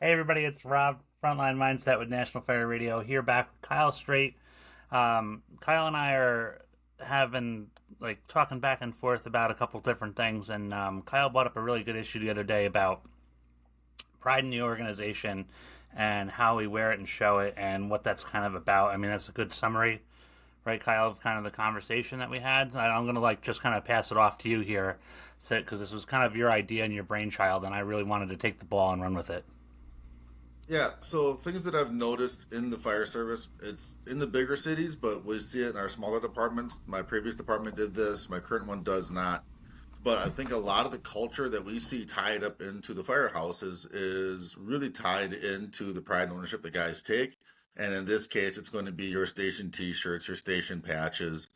Hey everybody, it's Rob, Frontline Mindset with National Fire Radio. Here back with Kyle Strait. Kyle and I are having like talking back and forth about a couple different things, and Kyle brought up a really good issue the other day about pride in the organization and how we wear it and show it, and what that's kind of about. I mean, that's a good summary, right, Kyle, of kind of the conversation that we had. I'm gonna like just kind of pass it off to you here, because this was kind of your idea and your brainchild, and I really wanted to take the ball and run with it. Yeah, so things that I've noticed in the fire service, it's in the bigger cities, but we see it in our smaller departments. My previous department did this, my current one does not. But I think a lot of the culture that we see tied up into the firehouses is really tied into the pride and ownership the guys take. And in this case, it's going to be your station T-shirts, your station patches,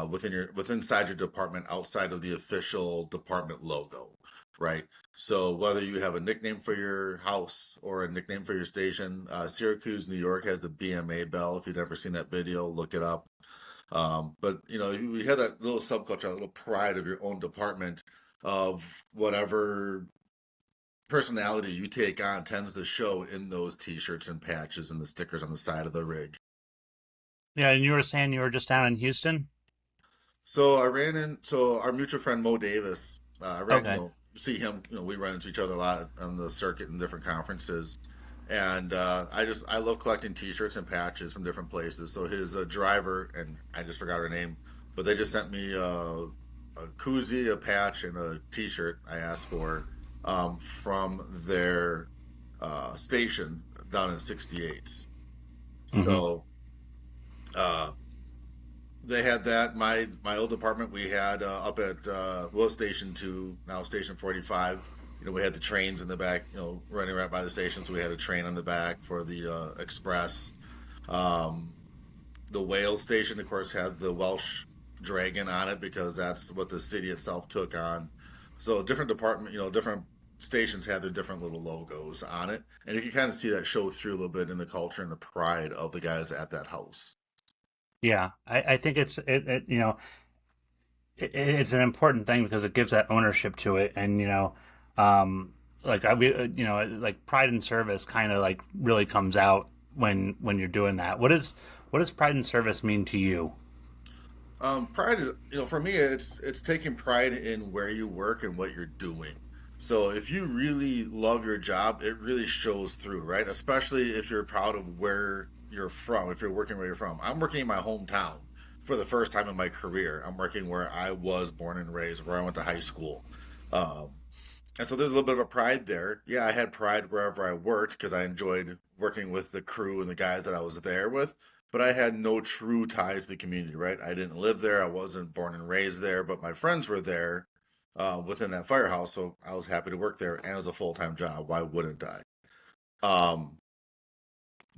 within inside your department, outside of the official department logo, right? So whether you have a nickname for your house or a nickname for your station, Syracuse, New York has the BMA bell. If you've never seen that video, look it up. But we had that little subculture, that little pride of your own department of whatever personality you take on tends to show in those t-shirts and patches and the stickers on the side of the rig. Yeah, and you were saying you were just down in Houston? So our mutual friend Mo Davis, I ran, Okay. see him, we run into each other a lot on the circuit in different conferences. And I love collecting T-shirts and patches from different places. So his driver, and I just forgot her name, but they just sent me a koozie, a patch, and a T-shirt I asked for from their station down in 68s. Mm-hmm. So uh, they had that. My old apartment we had up at Station 2, now Station 45. We had the trains in the back, running right by the station. So we had a train on the back for the express. Um, the Wales station, of course, had the Welsh dragon on it because that's what the city itself took on. So different department, different stations had their different little logos on it, and you can kind of see that show through a little bit in the culture and the pride of the guys at that house. Yeah, I think it's an important thing because it gives that ownership to it, and like like pride in service kind of like really comes out when you're doing that. What does pride in service mean to you? Pride, for me, it's taking pride in where you work and what you're doing. So if you really love your job, it really shows through, right? Especially if you're proud of where you're from, if you're working where you're from. I'm working in my hometown for the first time in my career. I'm working where I was born and raised, where I went to high school. Um, and so there's a little bit of a pride there. Yeah, I had pride wherever I worked because I enjoyed working with the crew and the guys that I was there with. But I had no true ties to the community, right? I didn't live there. I wasn't born and raised there, but my friends were there within that firehouse. So I was happy to work there and it was a full-time job. Why wouldn't I? Um,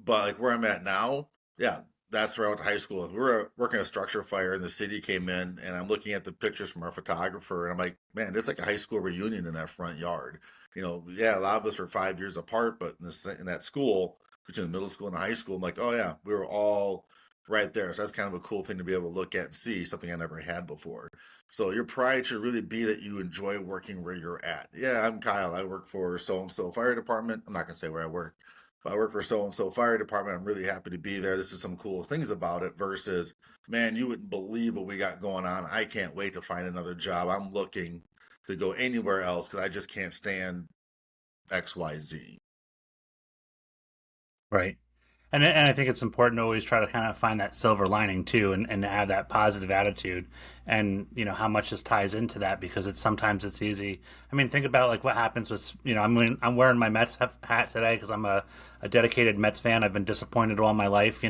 but like where I'm at now, yeah, that's where I went to high school. We were working a structure fire, and the city came in, and I'm looking at the pictures from our photographer, and I'm like, man, it's like a high school reunion in that front yard. Yeah, a lot of us are 5 years apart, but in that school, between the middle school and the high school, I'm like, oh yeah, we were all right there. So that's kind of a cool thing to be able to look at and see something I never had before. So your pride should really be that you enjoy working where you're at. Yeah, I'm Kyle. I work for so and so fire department. I'm not gonna say where I work, but I work for so and so fire department. I'm really happy to be there. This is some cool things about it versus, man, you wouldn't believe what we got going on. I can't wait to find another job. I'm looking to go anywhere else because I just can't stand XYZ. Right. And I think it's important to always try to kind of find that silver lining too, and to have that positive attitude, and how much this ties into that, because it's sometimes it's easy. I mean, think about like what happens with I'm wearing my Mets hat today because I'm a dedicated Mets fan. I've been disappointed all my life,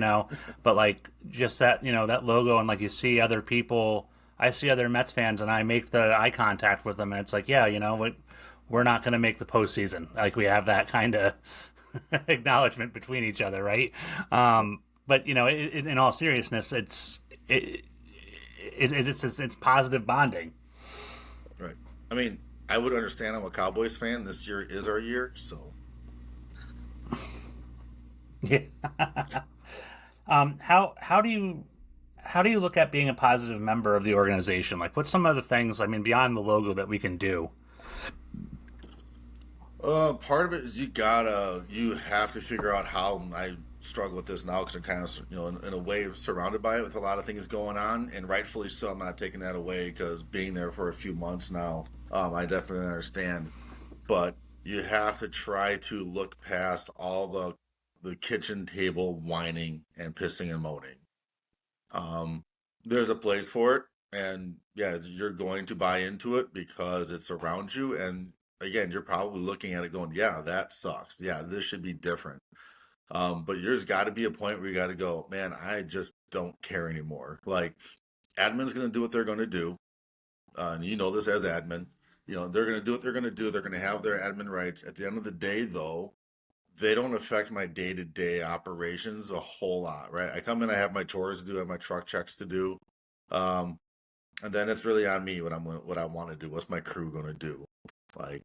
but like just that that logo, and like you see other people, I see other Mets fans, and I make the eye contact with them, and it's like, yeah, we're not going to make the postseason. Like we have that kind of acknowledgement between each other, right? But in all seriousness, it's positive bonding. Right. I mean, I would understand. I'm a Cowboys fan. This year is our year, so Yeah. How do you look at being a positive member of the organization? Like, what's some of the things? I mean, beyond the logo that we can do? Part of it is you have to figure out how. I struggle with this now because I'm kind of, in a way surrounded by it with a lot of things going on, and rightfully so. I'm not taking that away because being there for a few months now, I definitely understand. But you have to try to look past all the kitchen table whining and pissing and moaning. Um, there's a place for it, and yeah, you're going to buy into it because it's around you. And again, you're probably looking at it going, "Yeah, that sucks. Yeah, this should be different." But there's got to be a point where you got to go, "Man, I just don't care anymore." Like, admin's going to do what they're going to do, and you know this as admin. They're going to do what they're going to do. They're going to have their admin rights. At the end of the day, though, they don't affect my day to day operations a whole lot, right? I come in, I have my chores to do, I have my truck checks to do, um, and then it's really on me what I want to do. What's my crew going to do? Like,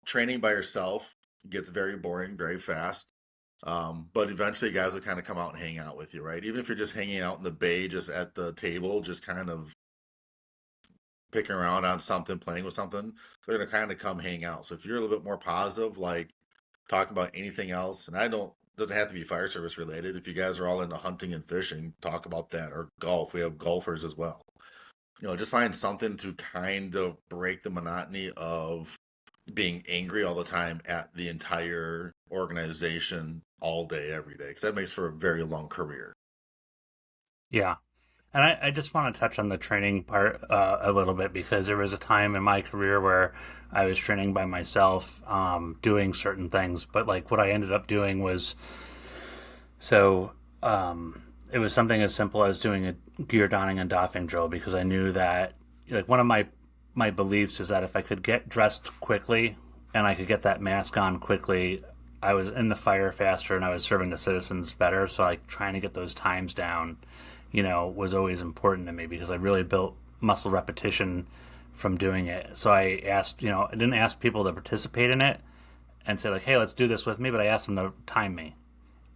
training by yourself gets very boring very fast. But eventually, guys will kind of come out and hang out with you, right? Even if you're just hanging out in the bay, just at the table, just kind of picking around on something, playing with something, they're gonna kind of come hang out. So if you're a little bit more positive, like talking about anything else, and I don't doesn't have to be fire service related. If you guys are all into hunting and fishing, talk about that, or golf. We have golfers as well. Just find something to kind of break the monotony of being angry all the time at the entire organization all day, every day, because that makes for a very long career. Yeah. And I just want to touch on the training part a little bit because there was a time in my career where I was training by myself, doing certain things. But like what I ended up doing was so it was something as simple as doing a gear donning and doffing drill because I knew that like one of my beliefs is that if I could get dressed quickly and I could get that mask on quickly, I was in the fire faster and I was serving the citizens better. So like trying to get those times down, was always important to me because I really built muscle repetition from doing it. So I asked, I didn't ask people to participate in it and say like, hey, let's do this with me, but I asked them to time me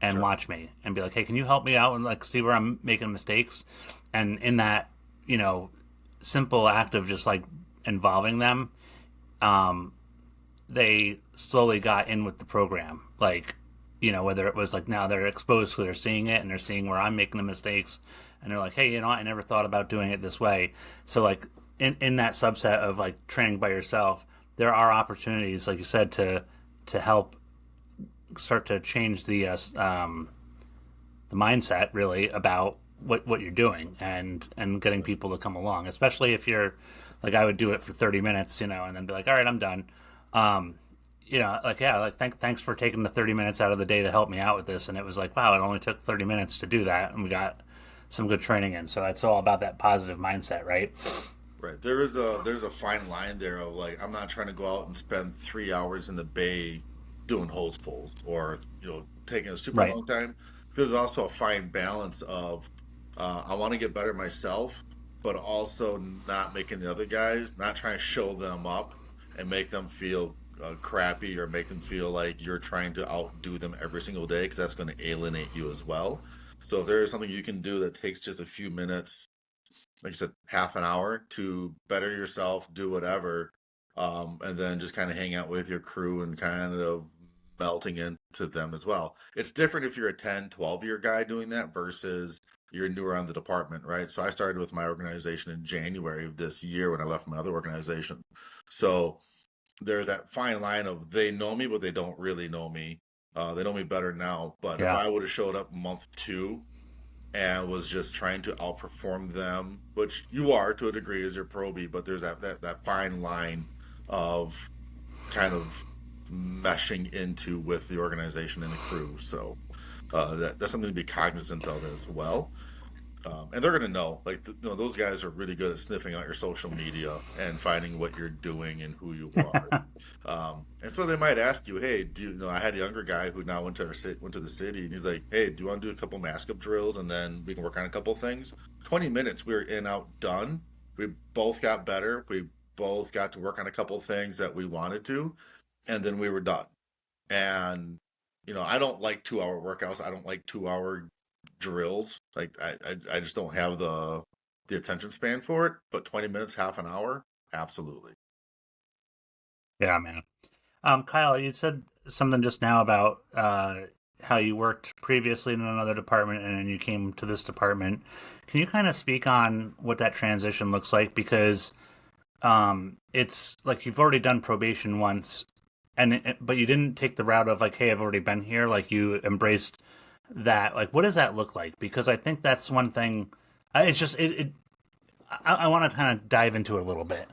and Sure. watch me and be like, hey, can you help me out and like see where I'm making mistakes? And in that, simple act of just like involving them, um, they slowly got in with the program. Like, whether it was like now they're exposed to, they're seeing it and they're seeing where I'm making the mistakes, and they're like, hey, I never thought about doing it this way. So like in that subset of like training by yourself, there are opportunities, like you said, to help start to change the mindset really about what you're doing and getting people to come along, especially if you're like I would do it for 30 minutes, and then be like, all right, I'm done. Um, like yeah, like thanks for taking the 30 minutes out of the day to help me out with this. And it was like, wow, it only took 30 minutes to do that, and we got some good training in. So it's all about that positive mindset, right? Right. There's a fine line there of like I'm not trying to go out and spend 3 hours in the bay doing hose pulls or taking a super Right. long time. There's also a fine balance of I want to get better myself, but also not making the other guys not trying to show them up and make them feel crappy or make them feel like you're trying to outdo them every single day because that's going to alienate you as well. So if there is something you can do that takes just a few minutes, like you said, half an hour to better yourself, do whatever, and then just kind of hang out with your crew and kind of melting into them as well. It's different if you're a 10, 12-year guy doing that versus you're newer on the department, right? So I started with my organization in January of this year when I left my other organization. So there's that fine line of they know me, but they don't really know me. They know me better now. But if Yeah. I would have showed up month two and was just trying to outperform them, which you are to a degree as your probie, but there's that fine line of kind of meshing into with the organization and the crew. So that's something to be cognizant of as well. And they're going to know, like, those guys are really good at sniffing out your social media and finding what you're doing and who you are. And so they might ask you, "Hey, do you know?" I had a younger guy who now went to the city, and he's like, "Hey, do you want to do a couple mask up drills, and then we can work on a couple things?" 20 minutes, we were in, out, done. We both got better. We both got to work on a couple things that we wanted to, and then we were done. And I don't like 2 hour workouts. I don't like 2 hour drills. Like I just don't have the attention span for it. But 20 minutes, half an hour, absolutely. Yeah, man. Kyle, you said something just now about how you worked previously in another department and then you came to this department. Can you kind of speak on what that transition looks like? Because it's like you've already done probation once, but you didn't take the route of like, hey, I've already been here. Like you embraced that. Like, what does that look like? Because I think that's one thing. It's just it I want to kind of dive into it a little bit.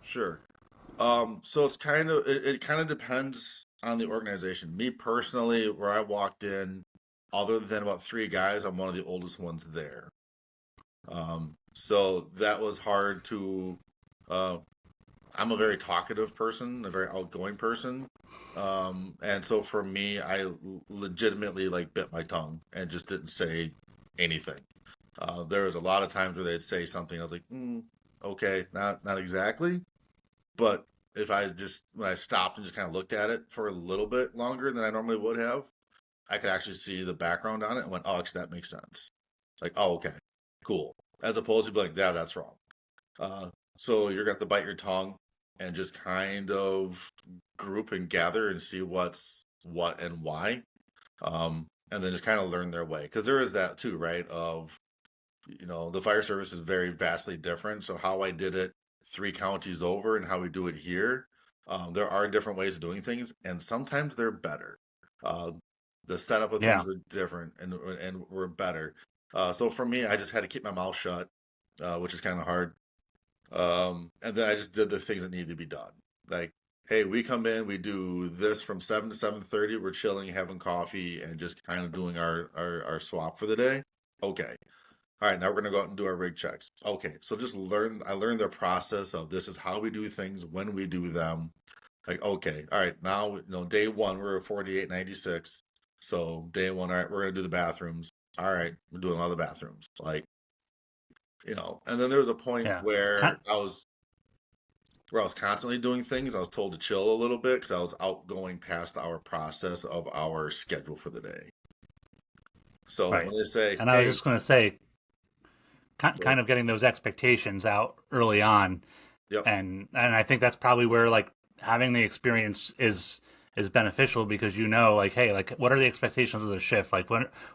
Sure. So it kind of depends on the organization. Me personally, where I walked in, other than about three guys, I'm one of the oldest ones there. So that was hard to. Uh, I'm a very talkative person, a very outgoing person, and so for me, legitimately like bit my tongue and just didn't say anything. There was a lot of times where they'd say something, I was like, okay, not exactly. But if I just when I stopped and just kind of looked at it for a little bit longer than I normally would have, I could actually see the background on it and went, oh, actually that makes sense. It's like, oh, okay, cool. As opposed to be like, yeah, that's wrong. Uh, so you're going to bite your tongue and just kind of group and gather and see what's what and why. And then just kind of learn their way. Because there is that too, right? The fire service is very vastly different. So how I did it three counties over and how we do it here, there are different ways of doing things, and sometimes they're better. Uh, the setup of Yeah, things are different and we're better. So for me, I just had to keep my mouth shut, which is kind of hard. And then I just did the things that needed to be done. Like, hey, we come in, we do this from 7 to 7:30. We're chilling, having coffee, and just kind of doing our swap for the day. Okay. All right, now we're gonna go out and do our rig checks. Okay, so just learn. I learned the process of this is how we do things when we do them. Like, okay, all right, now day one we're at 4896. So day one, all right, we're gonna do the bathrooms. All right, we're doing all the bathrooms. Like, and then there was a point yeah. where I was constantly doing things. I was told to chill a little bit because I was outgoing past our process of our schedule for the day. So Right. when they say, And I was "Hey," just going to say, kind of getting those expectations out early on, yep, and I think that's probably where like having the experience is beneficial because like, hey, like what are the expectations of the shift? Like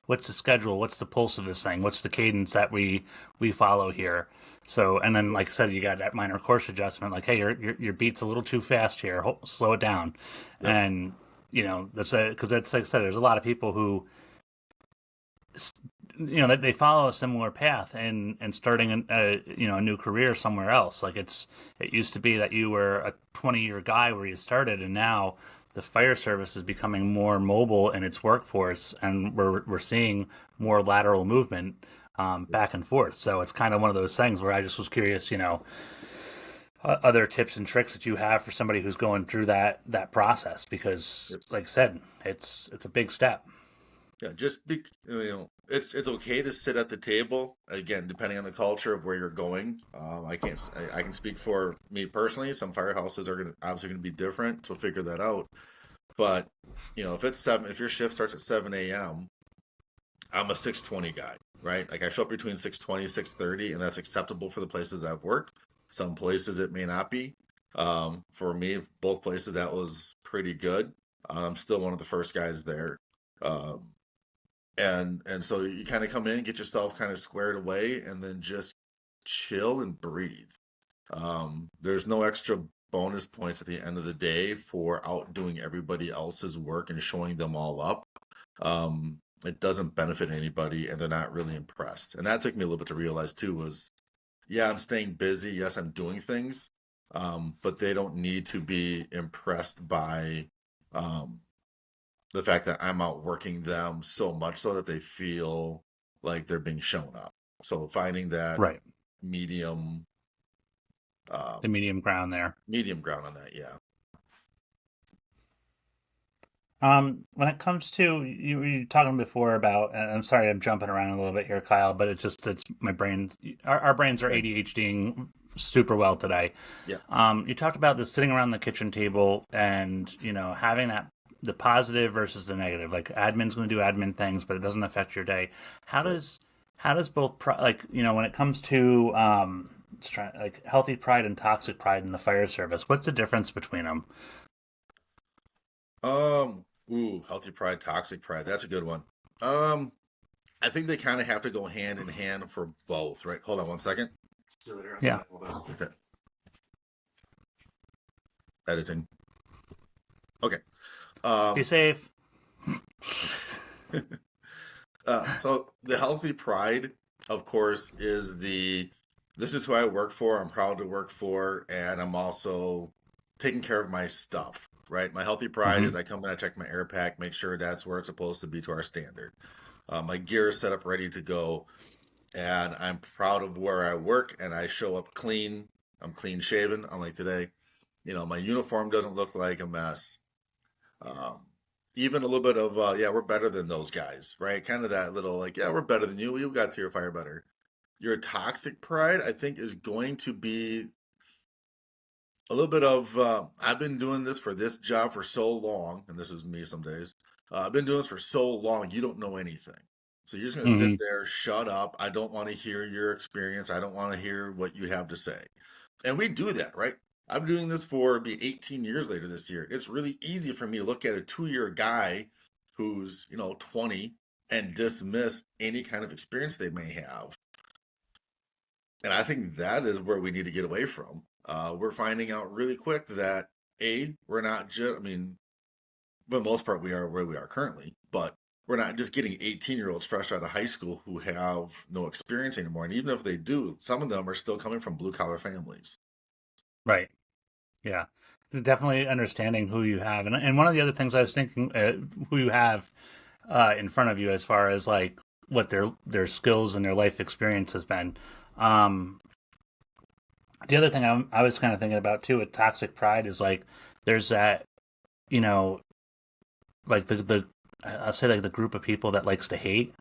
what's the schedule? What's the pulse of this thing? What's the cadence that we follow here? So and then like I said, you got that minor course adjustment. Like, hey, your beat's a little too fast here. Slow it down, yep, and that's because that's like I said. There's a lot of people who they follow a similar path and starting a new career somewhere else. Like it used to be that you were a 20-year guy where you started, and now the fire service is becoming more mobile in its workforce, and we're seeing more lateral movement back and forth. So it's kind of one of those things where I just was curious, other tips and tricks that you have for somebody who's going through that process because, yep. like I said, it's a big step. Yeah, just be it's okay to sit at the table again, depending on the culture of where you're going. I can't I can speak for me personally. Some firehouses are gonna obviously gonna be different, so figure that out. But if it's seven, if your shift starts at 7 a.m., I'm a 6:20 guy, right? Like I show up between 6:20 6:30, and that's acceptable for the places I've worked. Some places it may not be. For me, both places that was pretty good. I'm still one of the first guys there. Um, and so you kind of come in, get yourself kind of squared away, and then just chill and breathe. There's no extra bonus points at the end of the day for outdoing everybody else's work and showing them all up. It doesn't benefit anybody, and they're not really impressed. And that took me a little bit to realize too. Was yeah, I'm staying busy. Yes, I'm doing things, but they don't need to be impressed by um, the fact that I'm outworking them so much so that they feel like they're being shown up. So finding that Right. medium The um, medium ground there. medium ground on that, yeah. When it comes to you were talking before about, and I'm sorry I'm jumping around a little bit here, Kyle, but it's my brains. Our brains are Okay. ADHDing super well today. Yeah. You talked about the sitting around the kitchen table and having that the positive versus the negative. Like admin's going to do admin things, but it doesn't affect your day. How Right. does both like when it comes to like healthy pride and toxic pride in the fire service? What's the difference between them? Healthy pride, toxic pride. That's a good one. Um, I think they kind of have to go hand in hand for both, right? Hold on one second. Yeah. Okay. Editing. Okay. Be Um, safe. so the healthy pride, of course, is this is who I work for. I'm proud to work for, and I'm also taking care of my stuff, right? My healthy pride Hmm. is I come in, I check my air pack, make sure that's where it's supposed to be to our standard. My gear is set up ready to go, and I'm proud of where I work, and I show up clean. I'm clean shaven, unlike today. My uniform doesn't look like a mess. Um, Even a little bit of yeah, we're better than those guys, right? Kind of that little like, yeah, we're better than you. You got to your fire better. Your toxic pride, I think, is going to be a little bit of I've been doing this for this job for so long, and this is me some days. I've been doing this for so long, you don't know anything. So you're just going to sit Hmm. there, shut up. I don't want to hear your experience. I don't want to hear what you have to say. And we do that, right? I'm doing this for be 18 years later this year. It's really easy for me to look at a 2-year guy who's, 20 and dismiss any kind of experience they may have. And I think that is where we need to get away from. We're finding out really quick that we're not just, I mean, for the most part, we are where we are currently, but we're not just getting 18-year-olds fresh out of high school who have no experience anymore. And even if they do, some of them are still coming from blue collar families. Right. Yeah. Definitely understanding who you have, and one of the other things I was thinking, who you have in front of you, as far as like what their skills and their life experience has been. Um, the other thing I was kind of thinking about too with toxic pride is like there's that, you know, like the I'll say like the group of people that likes to hate,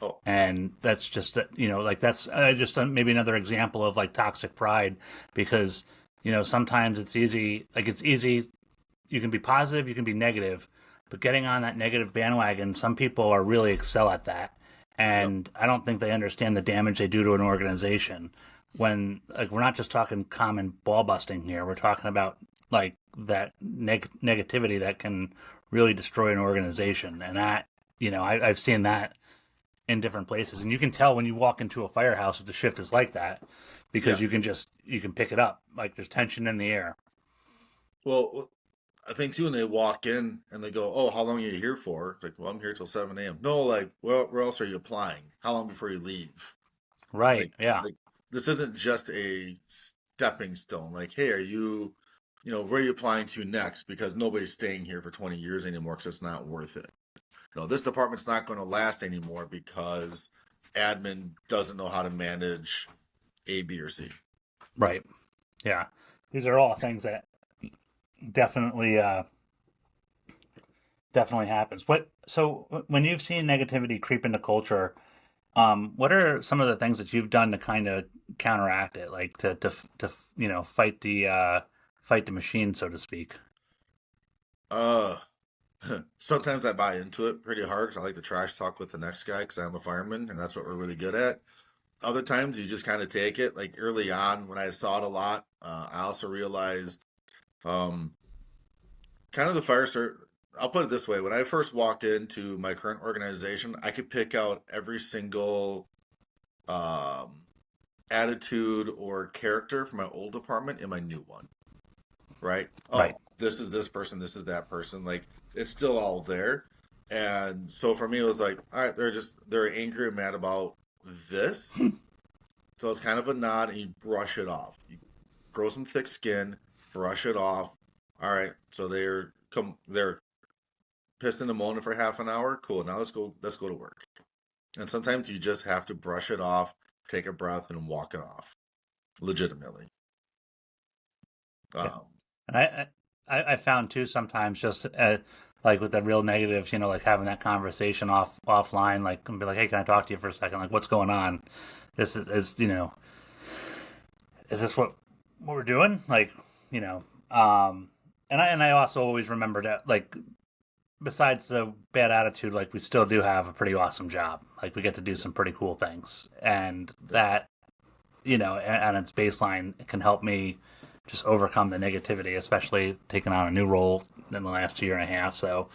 Oh, and that's just like that's just maybe another example of like toxic pride, because sometimes it's easy, you can be positive, you can be negative, but getting on that negative bandwagon, some people are really excel at that, yep. and I don't think they understand the damage they do to an organization. When like we're not just talking common ball busting here, we're talking about like that negativity that can really destroy an organization, and that I've seen that in different places, and you can tell when you walk into a firehouse if the shift is like that, because Yeah. you can pick it up, like there's tension in the air. Well, I think too, when they walk in and they go, "Oh, how long are you here for?" It's like, "Well, I'm here till 7 a.m." No, like, well, where else are you applying? How long before you leave? It's Right, like, yeah. like this isn't just a stepping stone. Like, hey, where are you applying to next? Because nobody's staying here for 20 years anymore because it's not worth it. This department's not going to last anymore because admin doesn't know how to manage A, B, or C. Right. Yeah. These are all things that definitely definitely happens. When you've seen negativity creep into culture, what are some of the things that you've done to kind of counteract it, like to fight the machine, so to speak? Uh, Sometimes I buy into it pretty hard because I like to trash talk with the next guy because I'm a fireman and that's what we're really good at. Other times you just kind of take it. Like early on when I saw it a lot, I also realized um, kind of the fire cert. I'll put it this way: when I first walked into my current organization, I could pick out every single um, attitude or character from my old department in my new one. Right? Right. Oh, this is this person, this is that person. Like it's still all there. And so for me, it was like, all right, they're angry and mad about this. So it's kind of a nod, and you brush it off. You grow some thick skin, brush it off. All right, so they're pissed and moaning for half an hour. Cool. Now let's go to work. And sometimes you just have to brush it off, take a breath, and walk it off. Legitimately. Yeah. Um, And I found too sometimes just like with the real negatives, like having that conversation offline, like and be like, hey, can I talk to you for a second? Like, what's going on? This is this what we're doing? Like, you know, and I also always remember that like besides the bad attitude, like we still do have a pretty awesome job. Like we get to do some pretty cool things, and yeah, that and its baseline can help me just overcome the negativity, especially taking on a new role in the last year and a half. So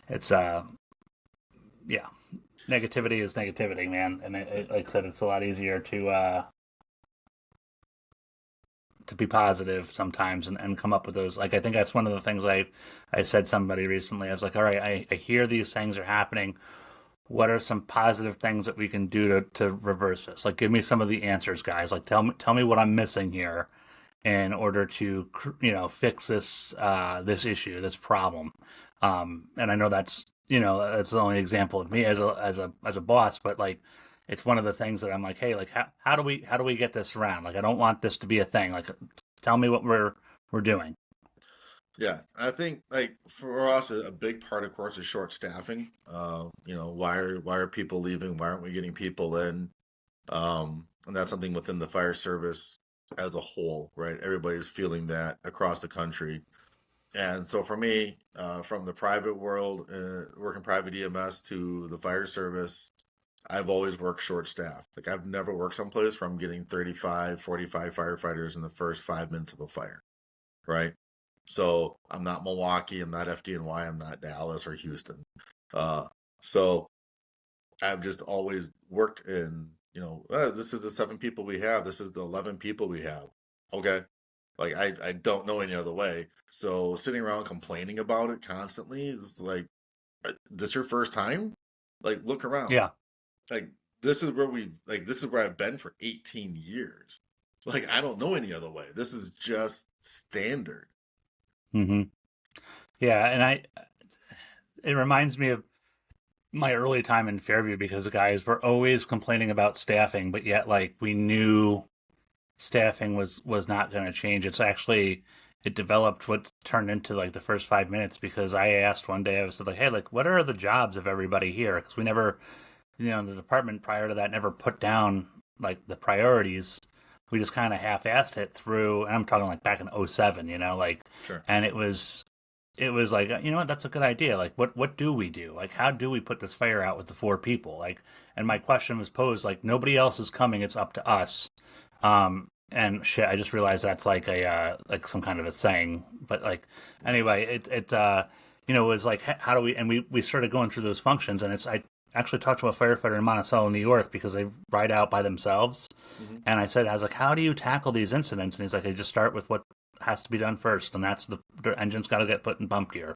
it's yeah, negativity is negativity, man. And like I said, it's a lot easier to be positive sometimes and come up with those. Like, I think that's one of the things I said to somebody recently. I was like, all right, I hear these things are happening. What are some positive things that we can do to reverse this? Like, give me some of the answers, guys. Like, tell me what I'm missing here in order to fix this issue, this problem. And I know that's the only example of me as a boss, but like it's one of the things that I'm like, hey, like how do we get this around? Like I don't want this to be a thing. Like tell me what we're doing. Yeah, I think like for us, a big part, of course, is short staffing. Why are people leaving? Why aren't we getting people in? And that's something within the fire service as a whole, right? Everybody's feeling that across the country. And so for me, from the private world, working private EMS to the fire service, I've always worked short staff. Like I've never worked someplace where I'm getting 35, 45 firefighters in the first 5 minutes of a fire, right? So I'm not Milwaukee, I'm not FDNY, I'm not Dallas or Houston. Uh, so I've just always worked in, this is the 7 people we have, this is the 11 people we have. Okay. Like I don't know any other way. So sitting around complaining about it constantly is like, this your first time? Like look around. Yeah. Like this is where I've been for 18 years. Like I don't know any other way. This is just standard. Mm-hmm. Yeah, and it reminds me of my early time in Fairview because the guys were always complaining about staffing, but yet like we knew staffing was not going to change. It developed what turned into like the first 5 minutes because I asked one day, I was like, hey, like what are the jobs of everybody here? Because we never, the department prior to that never put down like the priorities. We just kind of half-assed it through, and I'm talking like back in '07, like, Sure. and it was like, what, that's a good idea. Like, what do we do? Like, how do we put this fire out with the 4 people? Like, and my question was posed like, nobody else is coming. It's up to us. And shit, I just realized that's like like some kind of a saying. But like, anyway, it was like, how do we? And we started going through those functions, and I actually talked to a firefighter in Monticello, New York, because they ride out by themselves. Hmm. And I was like, how do you tackle these incidents? And he's like, I just start with what has to be done first, and that's the engine's got to get put in bump gear.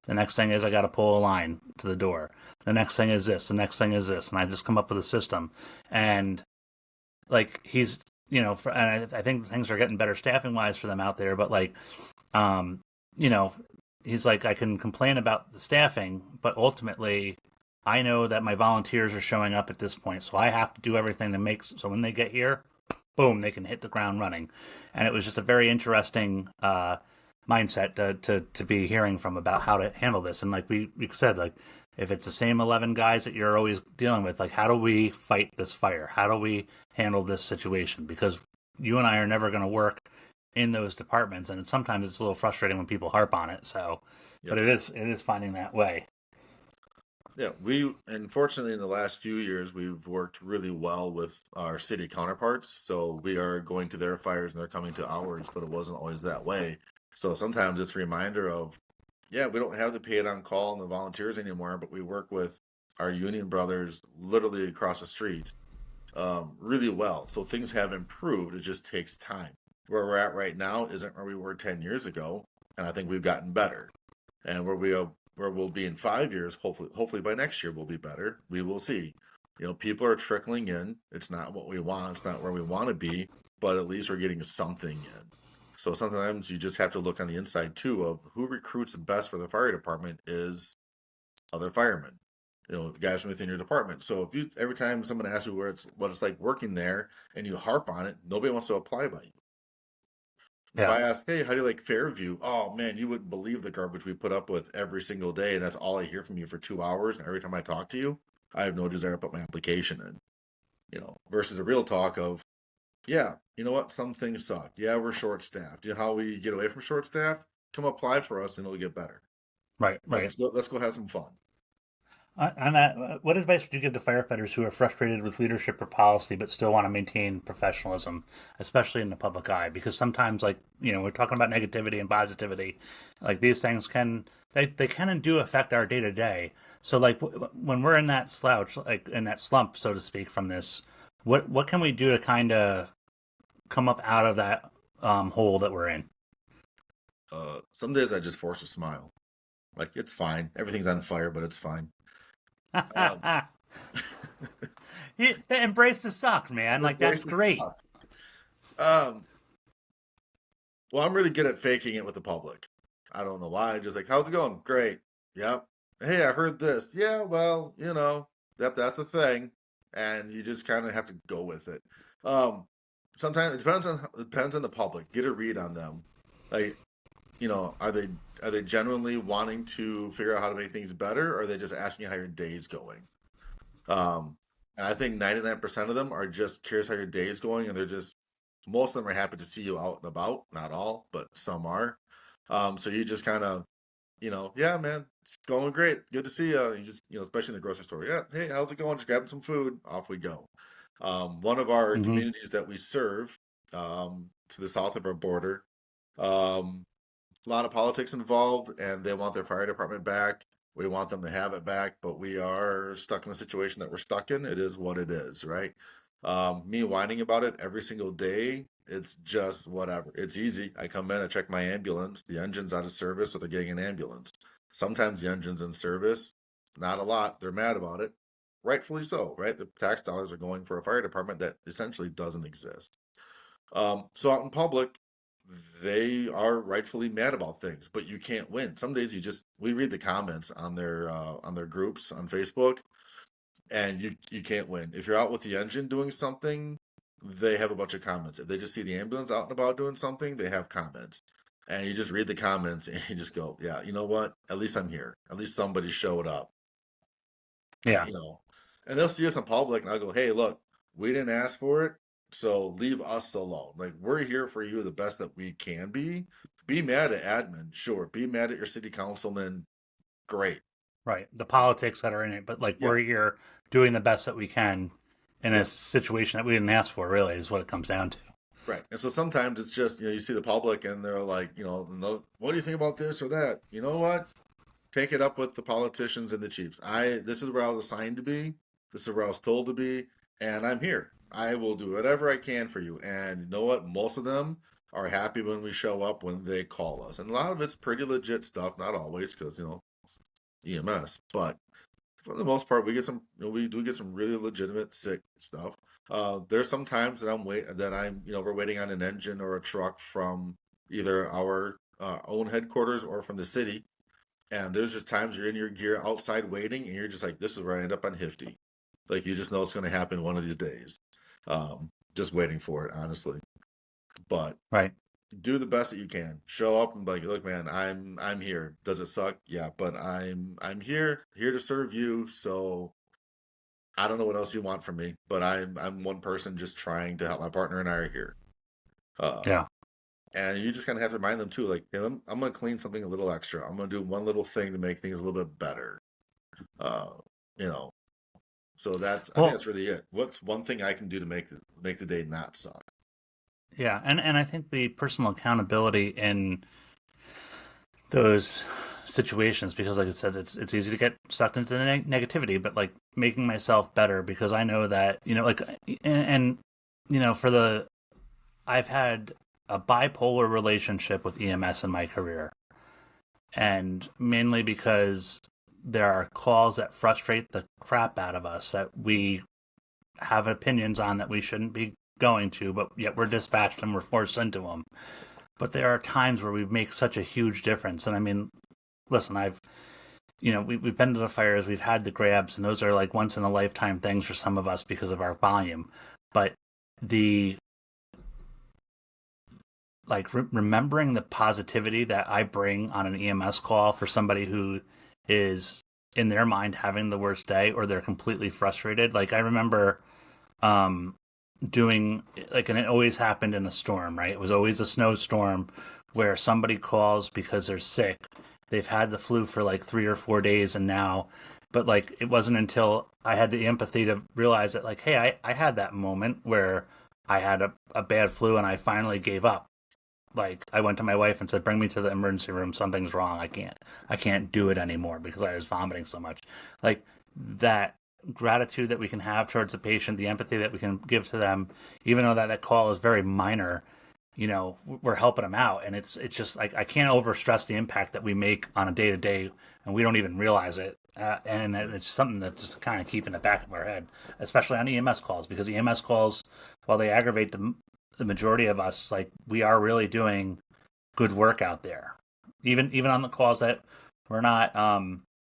The next thing is I got to pull a line to the door. The next thing is this. The next thing is this, and I just come up with a system. And like he's, and I think things are getting better staffing wise for them out there. But like, um, you know, he's like, I can complain about the staffing, but ultimately, I know that my volunteers are showing up at this point, so I have to do everything to make so when they get here, boom, they can hit the ground running. And it was just a very interesting mindset to be hearing from about how to handle this. And like we said, like if it's the same 11 guys that you're always dealing with, like how do we fight this fire? How do we handle this situation? Because you and I are never going to work in those departments, and sometimes it's a little frustrating when people harp on it. So, but Yep. it is finding that way. Yeah, we unfortunately in the last few years we've worked really well with our city counterparts. So we are going to their fires and they're coming to ours, but it wasn't always that way. So sometimes it's a reminder of, yeah, we don't have the paid on call and the volunteers anymore, but we work with our union brothers literally across the street really well. So things have improved. It just takes time. Where we're at right now isn't where we were 10 years ago, and I think we've gotten better. And where we'll be in 5 years, hopefully by next year we'll be better. We will see. People are trickling in. It's not what we want. It's not where we want to be, but at least we're getting something in. So sometimes you just have to look on the inside too of who recruits the best for the fire department is other firemen. Guys from within your department. So if you every time someone asks you what it's like working there and you harp on it, nobody wants to apply by you. If Yeah, I ask, hey, how do you like Fairview? Oh man, you wouldn't believe the garbage we put up with every single day, and that's all I hear from you for 2 hours. And every time I talk to you, I have no desire to put my application in. Versus a real talk of, yeah, you know what? Some things suck. Yeah, we're short staffed. You know how we get away from short staff? Come apply for us, and it'll get better. right, right. Let's go have some fun. On that, what advice would you give to firefighters who are frustrated with leadership or policy but still want to maintain professionalism, especially in the public eye? Because sometimes, like, we're talking about negativity and positivity, like these things they can and do affect our day to day. So, like, when we're in that slouch, like in that slump, so to speak, from this, what can we do to kind of come up out of that hole that we're in? Some days I just force a smile. Like it's fine. Everything's on fire, but it's fine. Um, Embrace the suck, man. Like that's embrace the great. suck. Um, well, I'm really good at faking it with the public. I don't know why. Just like, how's it going? Great. Yep. Hey, I heard this. Yeah, well, that's a thing, and you just kind of have to go with it. Um, Sometimes it depends on the public. Get a read on them. Like, are they genuinely wanting to figure out how to make things better, or are they just asking how your day's going? And I think 99% of them are just curious how your day is going, and most of them are happy to see you out and about. Not all, but some are. So you just kind of, yeah, man, it's going great. Good to see you. You just, especially in the grocery store. Yeah, hey, how's it going? Just grabbing some food. Off we go. One of our Hmm. communities that we serve, to the south of our border, um, a lot of politics involved, and they want their fire department back. We want them to have it back, but we are stuck in a situation that we're stuck in. It is what it is, right? Me whining about it every single day, it's just whatever. It's easy. I come in, I check my ambulance, the engine's out of service, so they're getting an ambulance. Sometimes the engine's in service, not a lot. They're mad about it. Rightfully so, right? The tax dollars are going for a fire department that essentially doesn't exist. So out in public, they are rightfully mad about things, but you can't win. Some days we read the comments on their groups on Facebook, and you can't win. If you're out with the engine doing something, they have a bunch of comments. If they just see the ambulance out and about doing something, they have comments. And you just read the comments and you just go, yeah, you know what? At least I'm here. At least somebody showed up. Yeah. you know. And they'll see us in public, and I'll go, hey, look, we didn't ask for it, so leave us alone. Like, we're here for you the best that we can be. Be mad at admin, sure. Be mad at your city councilman, great. Right. The politics that are in it, but like Yeah, we're here doing the best that we can in a yeah, situation that we didn't ask for, really, is what it comes down to. right. And so sometimes it's just, you see the public and they're like, "No, what do you think about this or that? You know what? Take it up with the politicians and the chiefs. This is where I was assigned to be. This is where I was told to be, and I'm here. I will do whatever I can for you. And you know what? Most of them are happy when we show up when they call us. And a lot of it's pretty legit stuff, not always, because it's EMS, but for the most part, we get some. We do get some really legitimate sick stuff. There's some times that we're waiting on an engine or a truck from either our own headquarters or from the city, and there's just times you're in your gear outside waiting, and you're just like, this is where I end up on Hifty. Like, you just know it's going to happen one of these days. Just waiting for it, honestly. But Right. do the best that you can. Show up and be like, look, man, I'm here. Does it suck? Yeah, but I'm here to serve you. So I don't know what else you want from me, but I'm one person just trying to help. My partner and I are here. Uh, Yeah. and you just kind of have to remind them too, like, hey, I'm gonna clean something a little extra. I'm gonna do one little thing to make things a little bit better. Uh, you know, so I think Well, that's really it. What's one thing I can do to make the day not suck? yeah, and I think the personal accountability in those situations, because like I said, it's easy to get sucked into the negativity, but like making myself better, because I know that like and for the I've had a bipolar relationship with EMS in my career, and mainly because there are calls that frustrate the crap out of us that we have opinions on that we shouldn't be going to, but yet we're dispatched and we're forced into them. But there are times where we make such a huge difference. And I mean, listen, we've been to the fires, we've had the grabs, and those are like once in a lifetime things for some of us because of our volume. But the remembering the positivity that I bring on an EMS call for somebody who is in their mind having the worst day or they're completely frustrated. Like I remember doing and it always happened in a storm, right? It was always a snowstorm where somebody calls because they're sick. They've had the flu for like 3 or 4 days, and now But like, it wasn't until I had the empathy to realize that, like, hey, I had that moment where I had a bad flu and I finally gave up. Like, I went to my wife and said, bring me to the emergency room. Something's wrong. I can't do it anymore because I was vomiting so much. Like, that gratitude that we can have towards the patient, the empathy that we can give to them, even though that call is very minor, we're helping them out. And it's just like, I can't overstress the impact that we make on a day to day, and we don't even realize it. And it's something that's just kind of keep in the back of our head, especially on EMS calls, because EMS calls, while they aggravate the majority of us, like, we are really doing good work out there. Even on the calls that we're not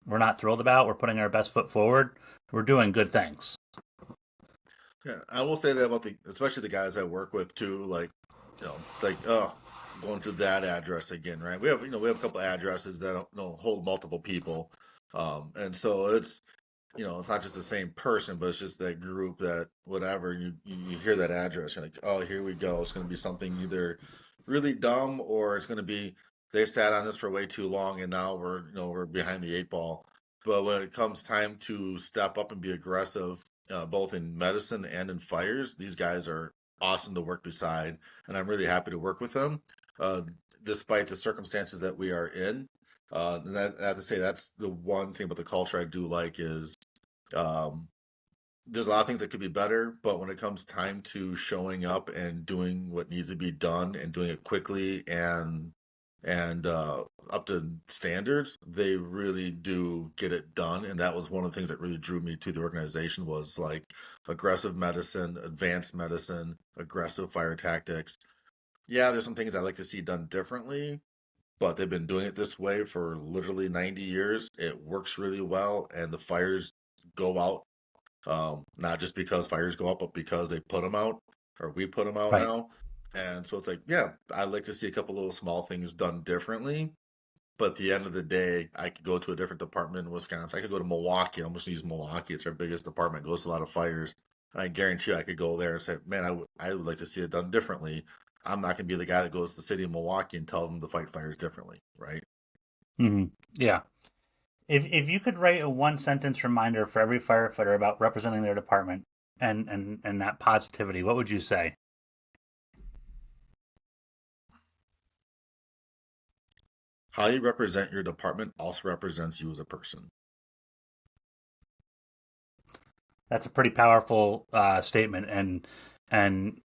we're not thrilled about, we're putting our best foot forward. We're doing good things. Yeah, I will say that about especially the guys I work with too. Like, like, oh, going to that address again, right? We have a couple addresses that hold multiple people, and so it's not just the same person, but it's just that group, that whatever. You hear that address, you're like, oh, here we go. It's going to be something either really dumb, or it's going to be they sat on this for way too long, and now we're behind the eight ball. But when it comes time to step up and be aggressive, both in medicine and in fires, these guys are awesome to work beside, and I'm really happy to work with them, uh, despite the circumstances that we are in. And I have to say that's the one thing about the culture I do like is, um, there's a lot of things that could be better, but when it comes time to showing up and doing what needs to be done and doing it quickly and up to standards, they really do get it done. And that was one of the things that really drew me to the organization, was like aggressive medicine, advanced medicine, aggressive fire tactics. Yeah, there's some things I like to see done differently, but they've been doing it this way for literally 90 years. It works really well, and the fires go out, not just because fires go up, but because they put them out, or we put them out Right. now. And so it's like, yeah, I'd like to see a couple little small things done differently. But at the end of the day, I could go to a different department in Wisconsin. I could go to Milwaukee. I'm just gonna use Milwaukee. It's our biggest department. It goes to a lot of fires. And I guarantee you, I could go there and say, man, I would like to see it done differently. I'm not going to be the guy that goes to the city of Milwaukee and tell them to fight fires differently, right? Hmm. Yeah. If you could write a one sentence reminder for every firefighter about representing their department and that positivity, what would you say? How you represent your department also represents you as a person. That's a pretty powerful statement, and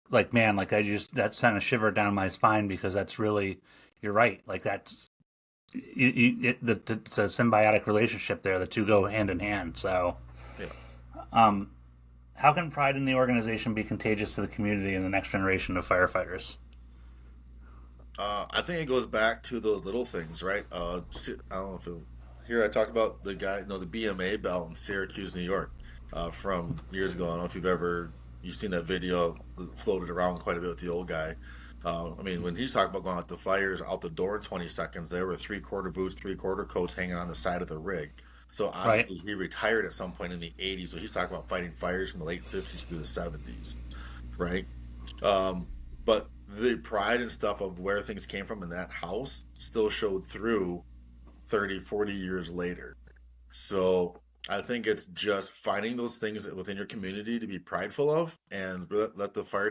like, man, like, I just, that sent a shiver down my spine, because that's really, you're right. Like, that's it's a symbiotic relationship there. The two go hand in hand. So, Yeah. um, how can pride in the organization be contagious to the community and the next generation of firefighters? I think it goes back to those little things, right? I don't know if here I talk about the guy, the BMA belt in Syracuse, New York, from years ago. I don't know if you've seen that video floated around quite a bit with the old guy. I mean, when he's talking about going out the fires out the door in 20 seconds, there were three-quarter boots, three-quarter coats hanging on the side of the rig. So Right. obviously he retired at some point in the 80s. So he's talking about fighting fires from the late 50s through the 70s, right? Um, but the pride and stuff of where things came from in that house still showed through 30, 40 years later. So I think it's just finding those things within your community to be prideful of, and let the fire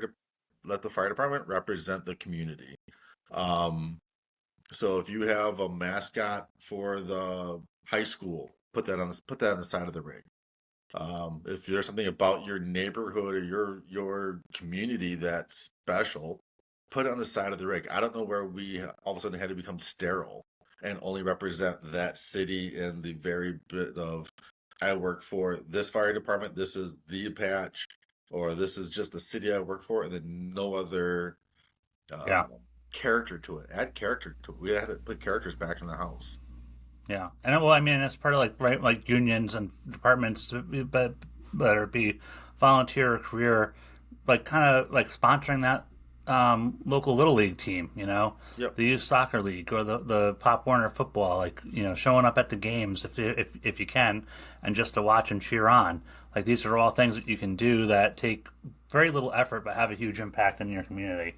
department represent the community. Um, so if you have a mascot for the high school, put that on the side of the ring. If there's something about your neighborhood or your community that's special, put it on the side of the rig. I don't know where we all of a sudden had to become sterile and only represent that city in the very bit of, I work for this fire department, this is the patch, or this is just the city I work for, and then no other Yeah. uh, character to it. Add character to it. We had to put characters back in the house. Yeah. And well, I mean, it's part of, like, right, like unions and departments to be, but whether it be volunteer or career, like, kind of like sponsoring that local little league team, Yep. the youth soccer league, or the Pop Warner football, like, showing up at the games if you can, and just to watch and cheer on. Like, these are all things that you can do that take very little effort but have a huge impact in your community.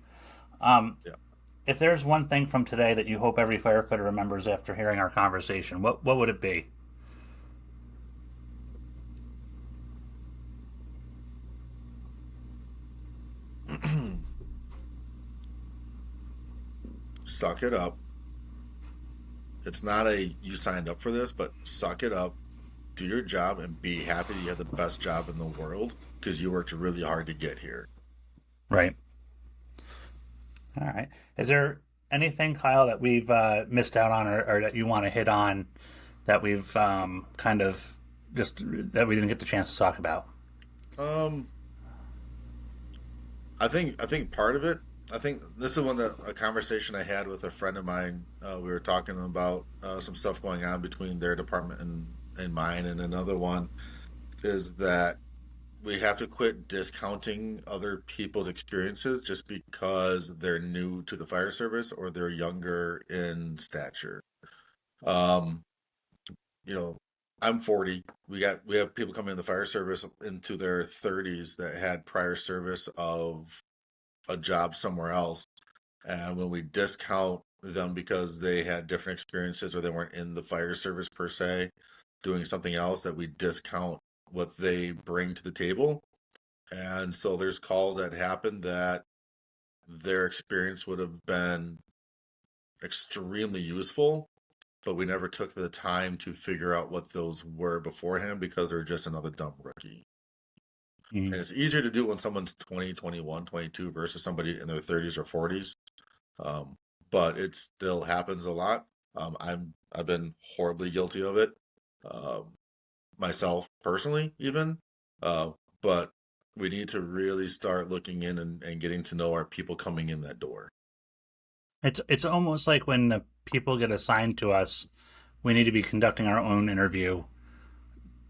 Um, Yep. if there's one thing from today that you hope every firefighter remembers after hearing our conversation, what would it be? suck it up. It's not a you signed up for this, but suck it up, do your job, and be happy that you have the best job in the world because you worked really hard to get here. Right. All right. Is there anything, Kyle, that we've missed out on, or that you want to hit on that we've kind of just that we didn't get the chance to talk about? Um, I think part of it. I think this is one that a conversation I had with a friend of mine. We were talking about some stuff going on between their department and mine, and another one is that we have to quit discounting other people's experiences just because they're new to the fire service or they're younger in stature. Um, you know, I'm 40. We have people coming in the fire service into their 30s that had prior service of a job somewhere else. And when we discount them because they had different experiences or they weren't in the fire service per se, doing something else, that we discount what they bring to the table. And so there's calls that happen that their experience would have been extremely useful, but we never took the time to figure out what those were beforehand because they're just another dumb rookie. And Mm. it's easier to do it when someone's 20, 21, 22 versus somebody in their 30s or 40s. Um, but it still happens a lot. I've been horribly guilty of it, um, myself personally, even. But we need to really start looking in and getting to know our people coming in that door. It's almost like when the people get assigned to us, we need to be conducting our own interview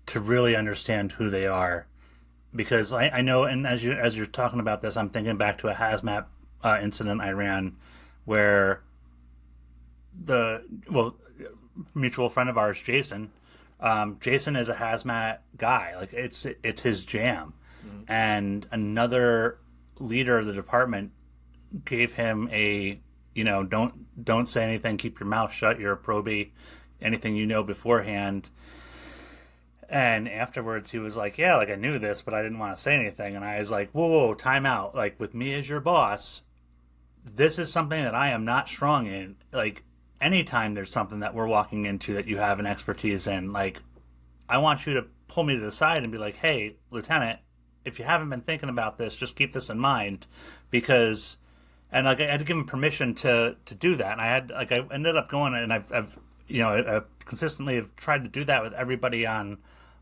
to really understand who they are. Because I know, and as you're talking about this, I'm thinking back to a hazmat incident I ran where the well mutual friend of ours, Jason. Jason is a hazmat guy. Like it's his jam, Mhm. and another leader of the department gave him a don't say anything, keep your mouth shut. You're a probie. Anything you know beforehand. And afterwards, he was like, "Yeah, like I knew this, but I didn't want to say anything." And I was like, "Whoa, whoa, time out! Like with me as your boss, this is something that I am not strong in. Like anytime there's something that we're walking into that you have an expertise in, like I want you to pull me to the side and be like, hey, Lieutenant, if you haven't been thinking about this, just keep this in mind, because." And like I had to give him permission to do that, and I ended up going, and I've I consistently have tried to do that with everybody on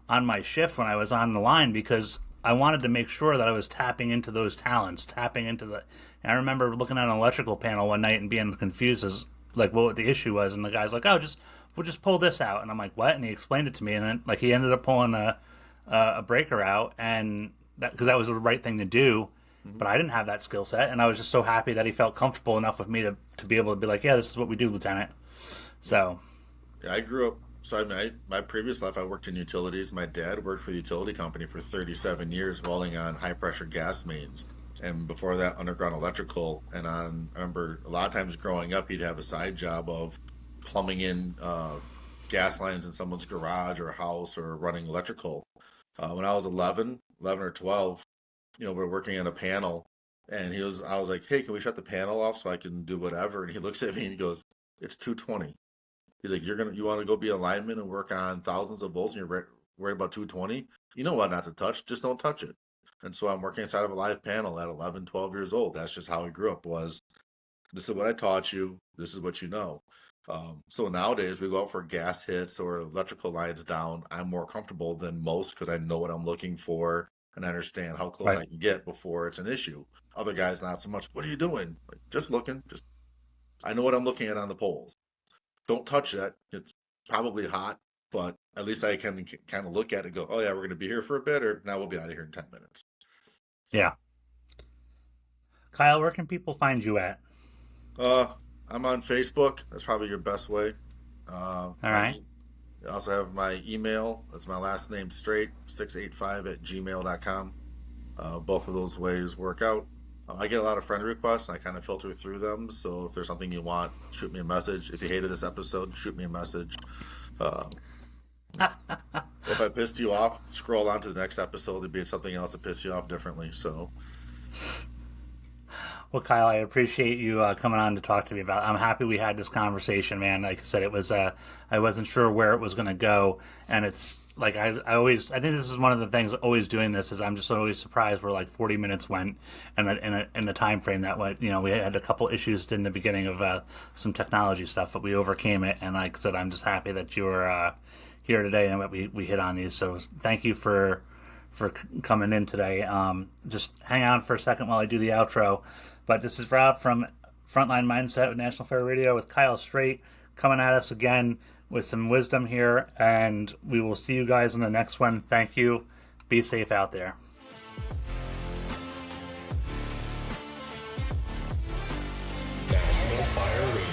my shift when I was on the line, because I wanted to make sure that I was tapping into those talents, tapping into the. And I remember looking at an electrical panel one night and being confused as like what the issue was, and the guy's like, "Oh, we'll just pull this out," and I'm like, "What?" And he explained it to me, and then like he ended up pulling a breaker out, and that because that was the right thing to do. Mhm. But I didn't have that skill set, and I was just so happy that he felt comfortable enough with me to be able to be like, "Yeah, this is what we do, Lieutenant." So, Yeah, I grew up. So my previous life, I worked in utilities. My dad worked for the utility company for 37 years, welding on high pressure gas mains, and before that, underground electrical. And I remember a lot of times growing up, he'd have a side job of plumbing in gas lines in someone's garage or house or running electrical. When I was 11 or 12, we're working on a panel, and I was like, "Hey, can we shut the panel off so I can do whatever?" And he looks at me and he goes, "It's 220." He's like, you want to go be a lineman and work on thousands of volts, and you're worried about 220? You know what not to touch, just don't touch it. And so I'm working inside of a live panel at 11, 12 years old. That's just how I grew up. Was this is what I taught you. This is what you know. So nowadays we go out for gas hits or electrical lines down. I'm more comfortable than most because I know what I'm looking for and I understand how close right, I can get before it's an issue. Other guys not so much. What are you doing? Like, just looking. Just I know what I'm looking at on the poles. Don't touch that. It's probably hot, but at least I can kind of look at it and go, oh, yeah, we're going to be here for a bit, or now we'll be out of here in 10 minutes. So, yeah, Kyle, where can people find you at? uh, I'm on Facebook. That's probably your best way. All My right, I also have my email. That's my last name straight, 685 at gmail.com. Both of those ways work out. I get a lot of friend requests, and I kind of filter through them. So if there's something you want, shoot me a message. If you hated this episode, shoot me a message. Uh, if I pissed you off, scroll on to the next episode. There'd be something else that pissed you off differently. So, Well, Kyle, I appreciate you coming on to talk to me about it. I'm happy we had this conversation, man. Like I said, it was I wasn't sure where it was going to go, and it's like I think this is one of the things always doing this is I'm just always surprised where like 40 minutes went, and in the time frame that went. We had a couple issues in the beginning of some technology stuff, but we overcame it. And like I said, I'm just happy that you were here today and that we hit on these. So thank you for coming in today. Just hang on for a second while I do the outro. But this is Rob from Frontline Mindset with National Fair Radio with Kyle Strait coming at us again with some wisdom here. And we will see you guys in the next one. Thank you. Be safe out there. National Fire Radio.